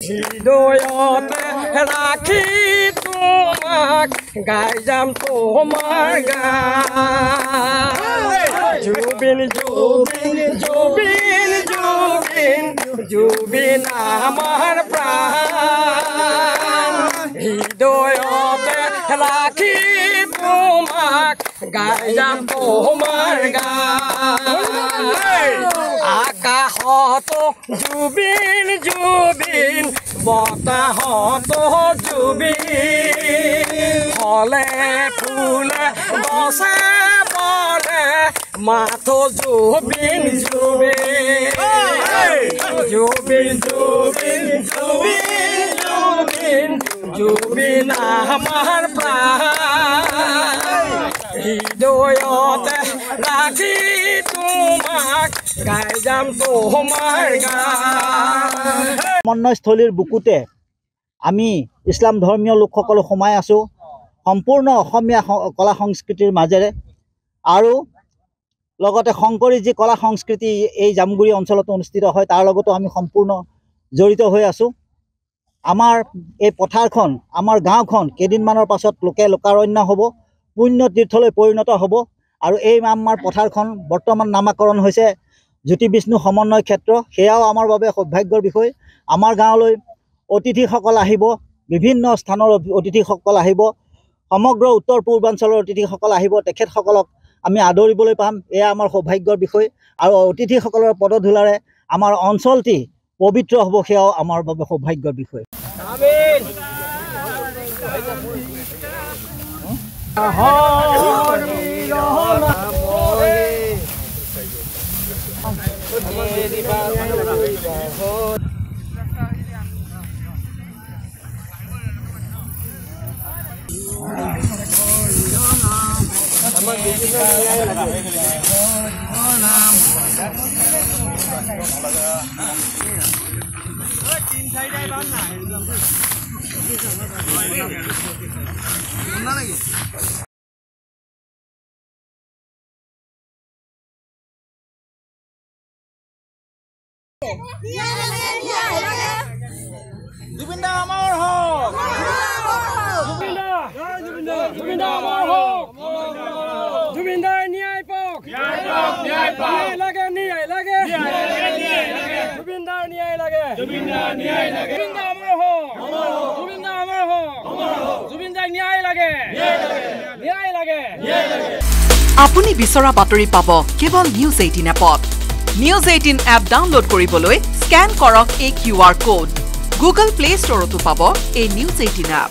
হৃদয়তে রাখি তোমাক গাই যাম তোমার গান জুবিন জুবিন জুবিন জুবিন জুবিন আমার প্রাণ হৃদয়তে রাখি তোমাক গাই যাম তোমার গান আকাশত জুবিন জুবিন বতাহত জুবিন ফলে ফুলে গছে বলে মাথো জুবিন জুবিন জুবিন জুবিন জুবিন জুবিন জুবিন আমার প্রাণ হৃদয়তে রাখি তোমাক গাই যাম তোমার গান সমন্বয়স্থলীৰ বুকুতে আমি ইছলাম ধৰ্মীয় লোকসকল সোমাই আছোঁ সম্পূৰ্ণ অসমীয়া কলা সংস্কৃতিৰ মাজেৰে আৰু লগতে শংকৰী যি কলা সংস্কৃতি এই জামগুৰি অঞ্চলত অনুষ্ঠিত হয় তাৰ লগতো আমি সম্পূৰ্ণ জড়িত হৈ আছোঁ আমাৰ এই পথাৰখন আমাৰ গাঁওখন কেইদিনমানৰ পাছত লোকাৰণ্য হ'ব পুণ্য তীৰ্থলৈ পৰিণত হ'ব আৰু এই আমাৰ পথাৰখন বৰ্তমান নামাকৰণ হৈছে জ্যোতি বিষ্ণু সমন্বয় ক্ষেত্ৰ সেয়াও আমাৰ বাবে সৌভাগ্যৰ বিষয় আমাৰ গাঁৱলৈ অতিথিসকল আহিব বিভিন্ন স্থানৰ অতিথিসকল আহিব সমগ্ৰ উত্তৰ পূৰ্বাঞ্চলৰ অতিথিসকল আহিব তেখেতসকলক আমি আদৰিবলৈ পাম এয়া আমাৰ সৌভাগ্যৰ বিষয় আৰু অতিথিসকলৰ পদধূলাৰে আমাৰ অঞ্চলটি পবিত্ৰ হ'ব সেয়াও আমাৰ বাবে সৌভাগ্যৰ বিষয় আমিন জুবিনদা আমাৰ হওক জুবিনদা আমাৰ হওক জুবিনদা ন্যায় পাওক ন্যায় লাগে ন্যায় লাগে জুবিনদাৰ ন্যায় লাগে জুবিনদা আমাৰ হওক জুবিনদা আমাৰ হওক জুবিনদাৰ ন্যায় লাগে ন্যায় লাগে আপুনি বিচৰা বাতৰি পাব কেৱল নিউজ 18 এপত নিউজ 18 এপ ডাউনলোড কৰিবলৈ স্ক্যান কৰক এই QR কোড গুগল প্লে ষ্টৰতো পাব এই নিউজ 18 এপ